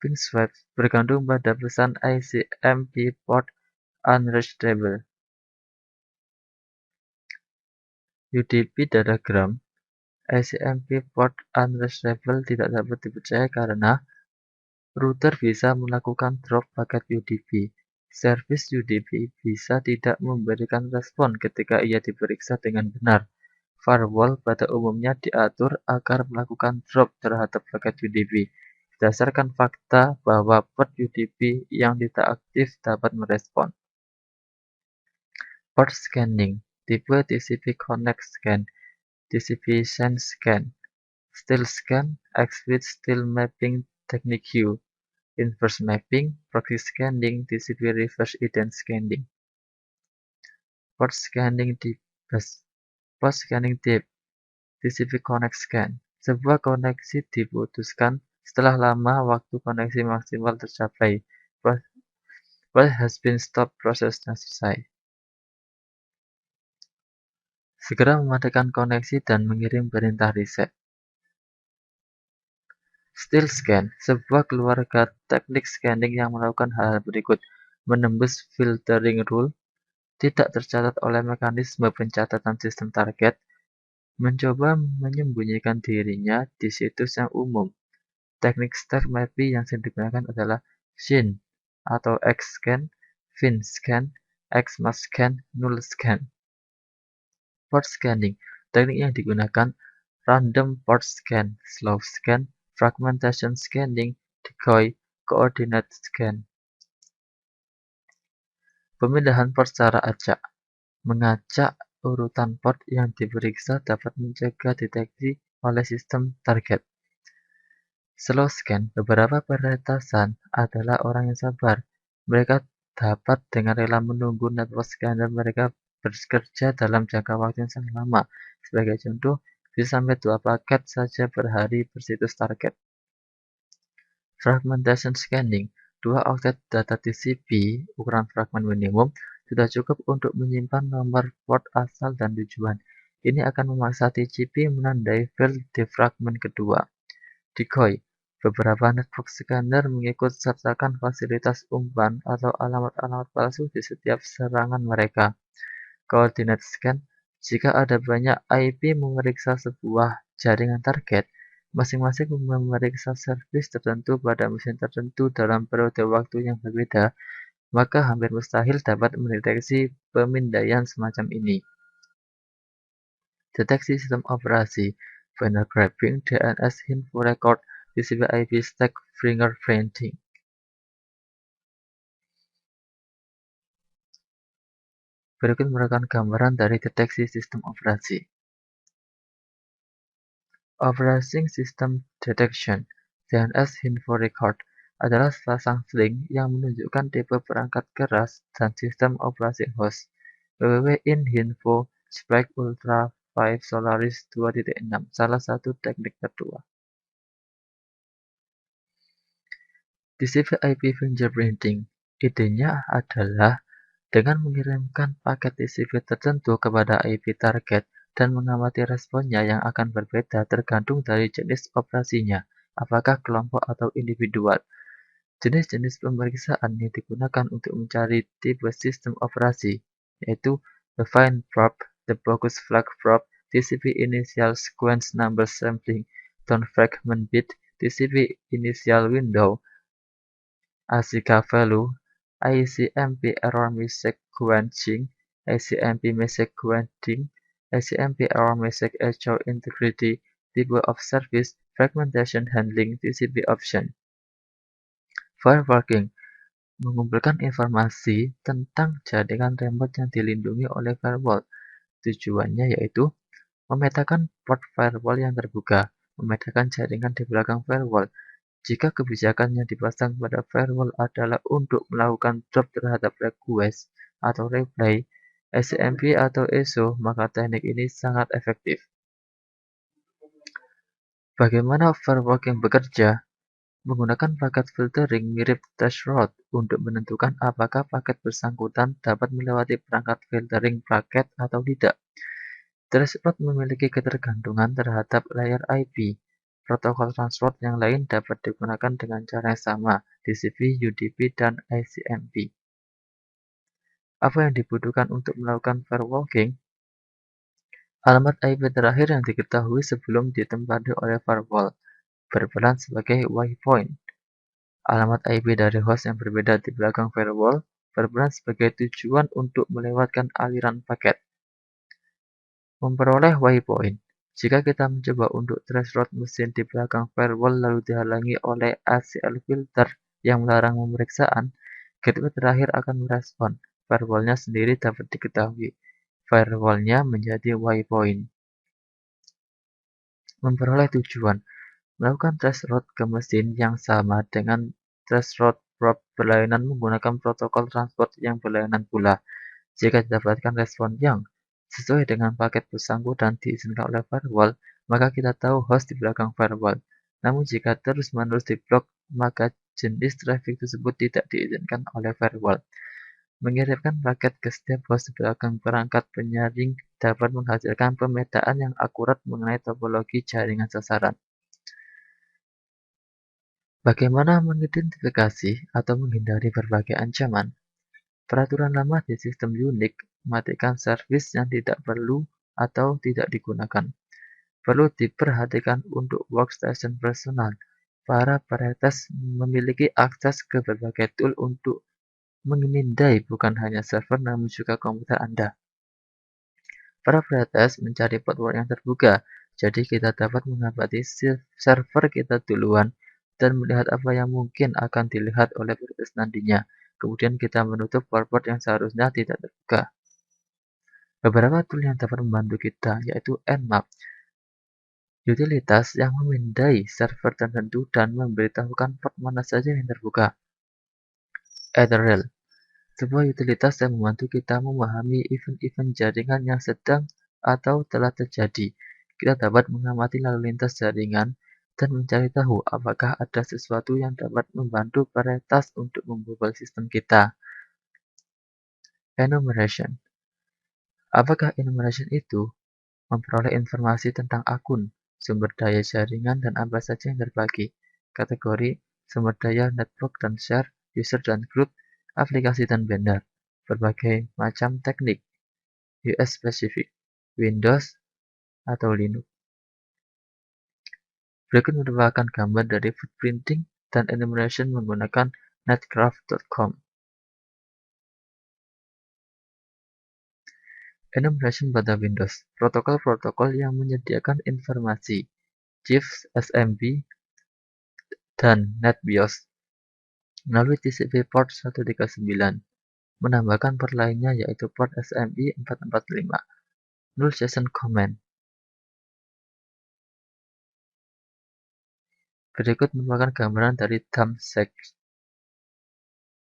ping swaps bergantung pada pesan ICMP port unreachable. UDP Datagram ICMP port unreachable tidak dapat dipercaya karena router bisa melakukan drop paket UDP. Servis UDP bisa tidak memberikan respon ketika ia diperiksa dengan benar. Firewall pada umumnya diatur agar melakukan drop terhadap paket UDP, berdasarkan fakta bahwa port UDP yang tidak aktif dapat merespon. Port scanning, tipe TCP Connect Scan, TCP Send Scan, Style Scan, X-Bit Style Mapping Technique U, Inverse Mapping, Proxy Scanning, TCP Reverse Ident Scanning. Port Scanning Deep Bus, Port Scanning Deep, TCP Connect Scan. Sebuah koneksi diputuskan setelah lama waktu koneksi maksimal tercapai. What has been stopped prosesnya selesai. Segera mematikan koneksi dan mengirim perintah reset. Style Scan, sebuah keluarga teknik scanning yang melakukan hal berikut: menembus filtering rule, tidak tercatat oleh mekanisme pencatatan sistem target, mencoba menyembunyikan dirinya di situs yang umum. Teknik stack mapping yang sering digunakan adalah SYN atau X-Scan, FIN-Scan, X-Mask-Scan, Null-Scan. Port Scanning, teknik yang digunakan Random Port Scan, Slow Scan, Fragmentation Scanning, Decoy, Coordinate Scan. Pemindahan port secara acak. Mengacak urutan port yang diperiksa dapat mencegah deteksi oleh sistem target. Slow scan, beberapa peretasan adalah orang yang sabar. Mereka dapat dengan rela menunggu network scanner mereka bekerja dalam jangka waktu yang sangat lama. Sebagai contoh, bisa sampai 2 paket saja per hari per situs target. Fragmentation scanning, 2 oktet data TCP, ukuran fragmen minimum, sudah cukup untuk menyimpan nomor port asal dan tujuan. Ini akan memaksa TCP menandai file di fragmen kedua. Decoy, beberapa network scanner mengikut sertakan fasilitas umpan atau alamat-alamat palsu di setiap serangan mereka. Coordinate scan, jika ada banyak IP memeriksa sebuah jaringan target, masing-masing memeriksa servis tertentu pada mesin tertentu dalam periode waktu yang berbeda, maka hampir mustahil dapat mendeteksi pemindaian semacam ini. Deteksi sistem operasi, vendor grabbing, DNS info record, TCP/IP stack fingerprinting. Berikut merupakan gambaran dari deteksi sistem operasi. Operating System Detection (DNS Info Record) adalah sepasang link yang menunjukkan tipe perangkat keras dan sistem operasi host. www.info Spike Ultra 5 Solaris 2.6, salah satu teknik tertua. TCP/IP fingerprinting, idenya adalah dengan mengirimkan paket TCP tertentu kepada IP target dan mengamati responnya yang akan berbeda tergantung dari jenis operasinya, apakah kelompok atau individual. Jenis-jenis pemeriksaan yang digunakan untuk mencari tipe sistem operasi, yaitu the find probe, the bogus flag probe, TCP initial sequence number sampling, down fragment bit, TCP initial window, ACK value, ICMP error message quenching, ICMP message quenching, ICMP error message echo integrity, type of service, fragmentation handling, TCP option. Firewalking, mengumpulkan informasi tentang jaringan remote yang dilindungi oleh firewall. Tujuannya yaitu memetakan port firewall yang terbuka, memetakan jaringan di belakang firewall. Jika kebijakan yang dipasang pada firewall adalah untuk melakukan drop terhadap request atau reply, SMP atau ESO, maka teknik ini sangat efektif. Bagaimana firewalking bekerja? Menggunakan paket filtering mirip threshold untuk menentukan apakah paket bersangkutan dapat melewati perangkat filtering paket atau tidak. Threshold memiliki ketergantungan terhadap layer IP. protokol transport yang lain dapat digunakan dengan cara yang sama, TCP, UDP, dan ICMP. Apa yang dibutuhkan untuk melakukan firewalking? Alamat IP terakhir yang diketahui sebelum ditempati oleh firewall, berperan sebagai waypoint. Alamat IP dari host yang berbeda di belakang firewall, berperan sebagai tujuan untuk melewatkan aliran paket. Memperoleh waypoint. Jika kita mencoba untuk traceroute mesin di belakang firewall lalu dihalangi oleh ACL filter yang melarang pemeriksaan, gateway terakhir akan merespon. Firewall-nya sendiri dapat diketahui. Firewall-nya menjadi waypoint. Memperoleh tujuan. Melakukan traceroute ke mesin yang sama dengan traceroute probe berlainan menggunakan protokol transport yang berlainan pula. Jika didapatkan respon yang sesuai dengan paket bersangkutan dan diizinkan oleh firewall, maka kita tahu host di belakang firewall. Namun jika terus-menerus diblok, maka jenis traffic tersebut tidak diizinkan oleh firewall. Mengirimkan paket ke setiap host di belakang perangkat penyaring dapat menghasilkan pemetaan yang akurat mengenai topologi jaringan sasaran. Bagaimana mengidentifikasi atau menghindari berbagai ancaman? Peraturan lama di sistem Unix mematikan servis yang tidak perlu atau tidak digunakan. Perlu diperhatikan untuk workstation personal. Para peretas memiliki akses ke berbagai tool untuk memindai bukan hanya server namun juga komputer Anda. Para peretas mencari password yang terbuka, jadi kita dapat mengamati server kita duluan dan melihat apa yang mungkin akan dilihat oleh peretas nantinya. Kemudian kita menutup port yang seharusnya tidak terbuka. Beberapa tool yang dapat membantu kita yaitu Nmap, utilitas yang memindai server tertentu dan memberitahukan port mana saja yang terbuka. Etherrail, sebuah utilitas yang membantu kita memahami event-event jaringan yang sedang atau telah terjadi. Kita dapat mengamati lalu lintas jaringan dan mencari tahu apakah ada sesuatu yang dapat membantu peretas untuk membobol sistem kita. Enumeration. Apakah enumeration itu? Memperoleh informasi tentang akun, sumber daya jaringan, dan apa saja yang terbagi. Kategori, sumber daya, network dan share, user dan group, aplikasi dan vendor. Berbagai macam teknik, US spesifik, Windows atau Linux. Berikut merupakan gambar dari footprinting dan enumeration menggunakan netcraft.com. Enumeration pada Windows, protokol-protokol yang menyediakan informasi, Chiefs, SMB, dan NetBIOS melalui TCP port 139, menambahkan port lainnya yaitu port SMI 445, null session command. Berikut merupakan gambaran dari dump sec